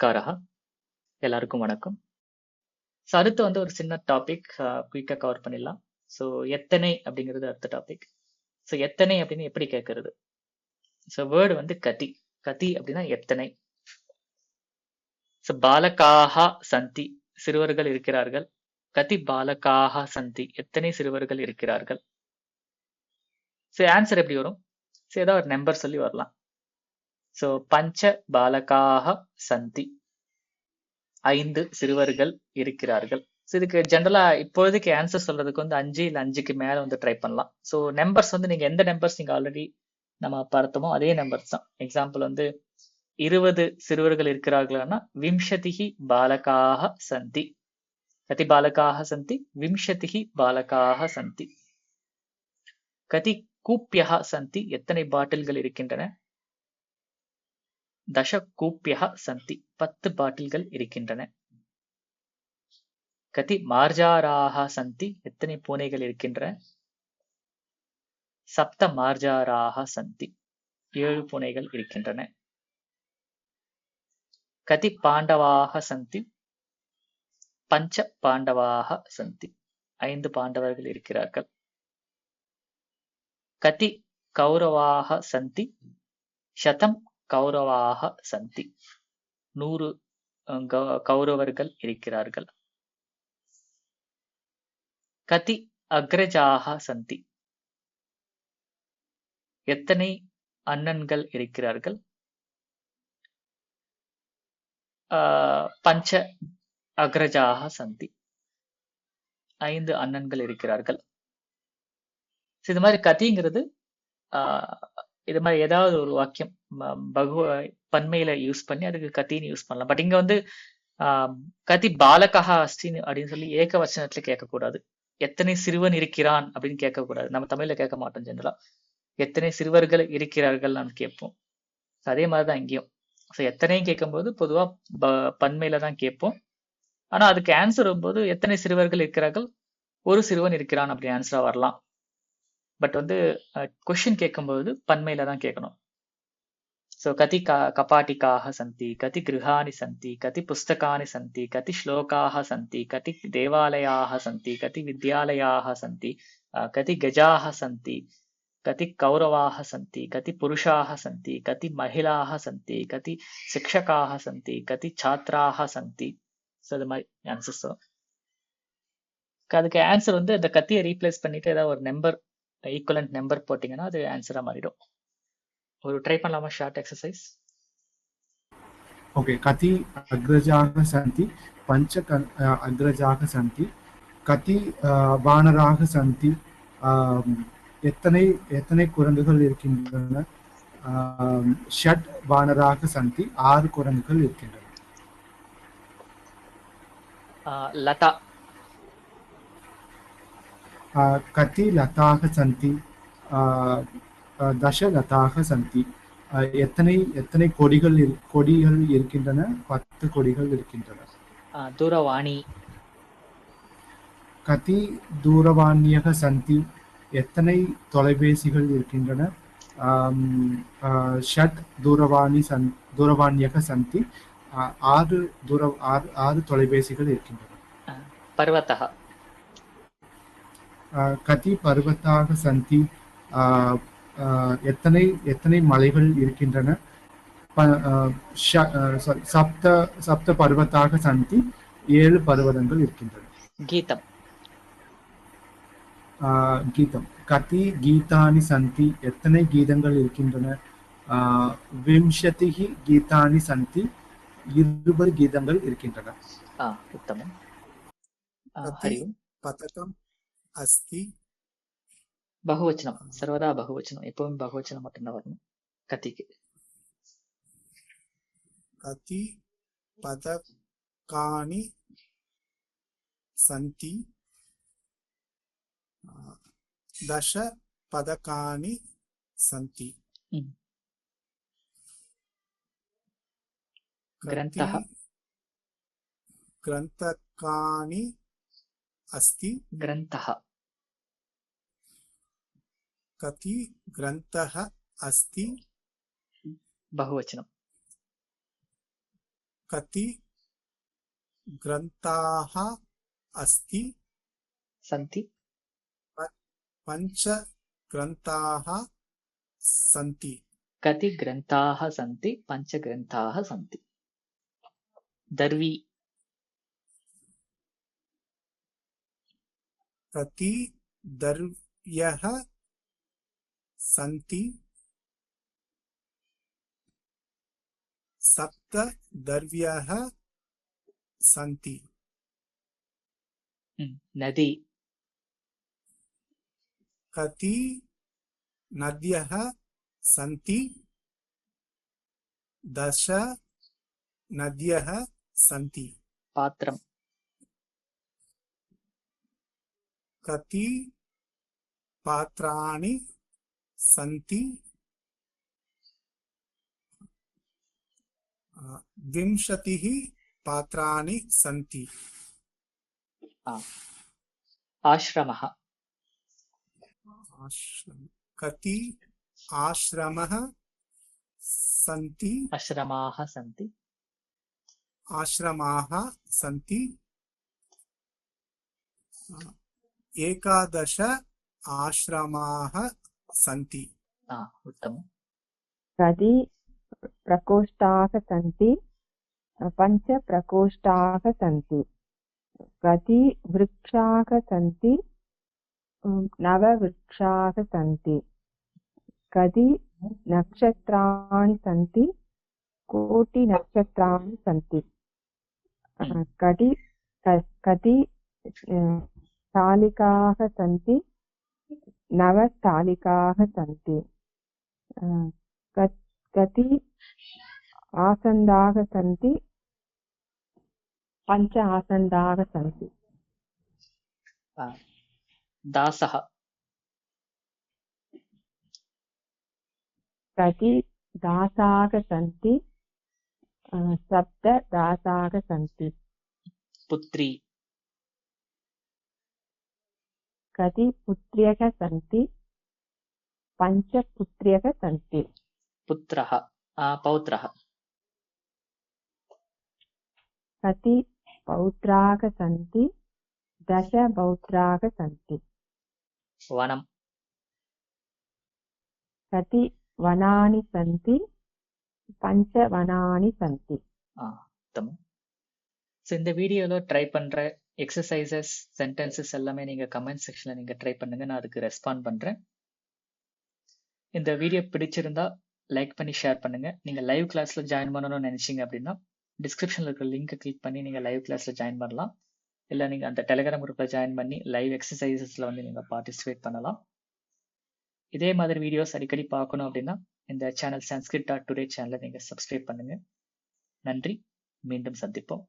நமஸ்காரः. எல்லாருக்கும் வணக்கம். ஸோ அடுத்து வந்து ஒரு சின்ன டாபிக் குயிக்காக கவர் பண்ணிடலாம். ஸோ எத்தனை அப்படிங்கிறது அடுத்த டாபிக். ஸோ எத்தனை அப்படின்னு எப்படி கேட்கறது? ஸோ வேர்டு வந்து கதி. கதி அப்படின்னா எத்தனை. ஸோ பாலகாஹா சந்தி, சிறுவர்கள் இருக்கிறார்கள். கதி பாலகாஹா சந்தி, எத்தனை சிறுவர்கள் இருக்கிறார்கள். ஸோ ஆன்சர் எப்படி வரும்? ஸோ ஏதாவது ஒரு நம்பர் சொல்லி வரலாம். ஸோ பஞ்ச பாலகாஹ சந்தி, 5 சிறுவர்கள் இருக்கிறார்கள். ஸோ இதுக்கு ஜென்ரலா இப்போதைக்கு ஆன்சர் சொல்றதுக்கு வந்து 5 இல்ல 5க்கு மேல வந்து ட்ரை பண்ணலாம். ஸோ நம்பர்ஸ் வந்து நீங்க எந்த நம்பர்ஸ் நீங்க ஆல்ரெடி நம்ம பார்த்தோமோ அதே நம்பர்ஸ் தான். எக்ஸாம்பிள் வந்து 20 சிறுவர்கள் இருக்கிறார்கள்னா விம்சதிஹி பாலகாஹ சந்தி. கதி பாலகாஹ சந்தி? விம்சதிஹி பாலகாஹ சந்தி. கதி கூப்பியஹ சந்தி, எத்தனை பாட்டில்கள் இருக்கின்றன? தச கூப்பியஹ சந்தி, 10 பாட்டில்கள் இருக்கின்றன. கதி மார்ஜாராக சந்தி, எத்தனை பூனைகள் இருக்கின்றன? சப்த மார்ஜாராக சந்தி, 7 பூனைகள் இருக்கின்றன. கதி பாண்டவாக சந்தி? பஞ்ச பாண்டவாக சந்தி, 5 பாண்டவர்கள் இருக்கிறார்கள். கதி கௌரவாக சந்தி? சதம் கௌரவாக சந்தி, 100 கௌரவர்கள் இருக்கிறார்கள். கதி அக்ரஜாக சந்தி, எத்தனை அண்ணன்கள் இருக்கிறார்கள்? பஞ்ச அக்ரஜாக சந்தி, 5 அண்ணன்கள் இருக்கிறார்கள். இது மாதிரி கதிங்கிறது இது மாதிரி ஏதாவது ஒரு வாக்கியம் பன்மையில யூஸ் பண்ணி அதுக்கு கத்தின்னு யூஸ் பண்ணலாம். பட் இங்க வந்து கதி பாலகஹா அஸ்தின்னு அப்படின்னு சொல்லி ஏக வச்சனத்துல கேட்கக்கூடாது. எத்தனை சிறுவன் இருக்கிறான் அப்படின்னு கேட்கக்கூடாது. நம்ம தமிழ்ல கேட்க மாட்டோம் ஜெனரலா. எத்தனை சிறுவர்கள் இருக்கிறார்கள் நம்ம கேட்போம். அதே மாதிரிதான் இங்கேயும். ஸோ எத்தனையும் கேட்கும்போது பொதுவா பன்மையில தான் கேட்போம். ஆனா அதுக்கு ஆன்சர் வரும்போது எத்தனை சிறுவர்கள் இருக்கிறார்கள், ஒரு சிறுவன் இருக்கிறான் அப்படி ஆன்சரா வரலாம். பட் வந்து கொஸ்டின் கேட்கும்போது பன்மையில தான் கேட்கணும். ஸோ கதி கபாட்டிகாக சந்தி, கதி கிருஹானி சந்தி, கதி புஸ்தகானி சந்தி, கதி ஸ்லோகாக சந்தி, கதி தேவாலயாக சந்தி, கதி வித்யாலயாக சந்தி, கதி கஜாக சந்தி, கதி கௌரவாக சந்தி, கதி புருஷாக சந்தி, கதி மகிழாக சந்தி, கதி சிக்ஷகாக சந்தி, கதி சாத்ராக சந்தி. ஸோ இது மாதிரி ஆன்சர்ஸ் வரும். அதுக்கு ஆன்சர் வந்து இந்த கத்தியை ரீப்ளேஸ் பண்ணிட்டு ஏதாவது ஒரு நம்பர் ஈக்குவலன்ட் நம்பர் போட்டீங்கன்னா அது ஆன்சரா மாறிடும். ஒரு ட்ரை பண்ணலாமா ஷார்ட் எக்ஸசைஸ்? ஓகே. கதி அக்ரஜாக சந்தி, பஞ்ச அக்ரஜாக சந்தி, கதி வானராக சந்தி, எத்தனை எத்தனை குரங்குகள் இருக்கின்றன? ஷட் வானராக சந்தி, 6 குரங்குகள் இருக்கின்றன. லதா. கதி லதாக சந்தி, தச லதாக சந்தி, எத்தனை எத்தனை கொடிகள் இருக்கின்றன? 10 கொடிகள் இருக்கின்றன. தூரவாணி. கதி தூரவாணியக சந்தி, எத்தனை தொலைபேசிகள் இருக்கின்றன? ஷட் தூரவாணியக சந்தி, 6 தொலைபேசிகள் இருக்கின்றன. பர்வதः. கதி பர்வதாக சந்தி, எத்தனை எத்தனை மலைகள் இருக்கின்றன? சப்த பர்வதாக சந்தி, 7 பர்வதங்கள் இருக்கின்றன. கீதம். கீதம். கதி கீதானி சந்தி, எத்தனை கீதங்கள் இருக்கின்றன? விம்சதிஹி கீதானி சந்தி, 20 கீதங்கள் இருக்கின்றன. உத்தமம். பதகம் அஸ்தி. பகுவச்சனம், சர்வதா பகுவச்சனம், எப்பவும் பகுவச்சனம் மட்டும்தான் வரணும் கத்திக்கு. கதி பதகானி சந்தி, தச பதகானி சந்தி. கிரந்தः. கிரந்தகானி அஸ்தி. கிரந்தः. கதி கிரந்தः அஸ்தி. பகுவச்சனம். कति ग्रन्थाः अस्ति सन्ति पञ्च ग्रन्थाः सन्ति कति ग्रन्थाः सन्ति पञ्चग्रन्थाः सन्ति दर्वी कति दर्व्यः सन्ति सप्त दर्व्यः सन्ति नदी कति नद्यः सन्ति दश नद्यः सन्ति पात्रम् कति पात्राणि सन्ति विंशतिः पात्राणि सन्ति आश्रमः कति आश्रमः सन्ति आश्रमाः सन्ति आश्रमाः सन्ति एकादश आश्रमाः सन्ति उत्तमम् कति प्रकोष्ठाः सन्ति पञ्च प्रकोष्ठाः सन्ति कति वृक्षाः सन्ति नव वृक्षाः सन्ति कति नक्षत्राणि सन्ति कोटिनक्षत्राणि सन्ति कति स्थालिकाः सन्ति नव स्थालिकाः सन्ति कति आसन्दाः सन्ति पञ्च आसन्दाः सन्ति दासः कति दासाः सन्ति सप्त दासाः सन्ति पुत्री कति पुत्र्यः सन्ति पञ्च पुत्र्यः सन्ति पुत्रः पौत्रः कति पौत्राः सन्ति दश पौत्राः सन्ति वनं कति वनानि सन्ति पञ्च वनानि सन्ति उत्तमம் ஸோ இந்த வீடியோவில் ட்ரை பண்ணுற எக்ஸசைசஸ் சென்டென்சஸ் எல்லாமே நீங்கள் கமெண்ட் செக்ஷனில் நீங்கள் ட்ரை பண்ணுங்க நான் அதுக்கு ரெஸ்பாண்ட் பண்ணுறேன் இந்த வீடியோ பிடிச்சிருந்தா லைக் பண்ணி ஷேர் பண்ணுங்க நீங்கள் லைவ் கிளாஸில் ஜாயின் பண்ணணும்னு நினைச்சீங்க அப்படின்னா டிஸ்கிரிப்ஷனில் இருக்கிற லிங்க்கை கிளிக் பண்ணி நீங்கள் லைவ் கிளாஸில் ஜாயின் பண்ணலாம் இல்லை நீங்கள் அந்த டெலிகிராம் குரூப்பில் ஜாயின் பண்ணி லைவ் எக்ஸசைசஸில் வந்து நீங்கள் பார்ட்டிசிபேட் பண்ணலாம் இதே மாதிரி வீடியோஸ் அடிக்கடி பார்க்கணும் அப்படின்னா இந்த சேனல் sanskrit.today சேனலை நீங்கள் சப்ஸ்கிரைப் பண்ணுங்க நன்றி மீண்டும் சந்திப்போம்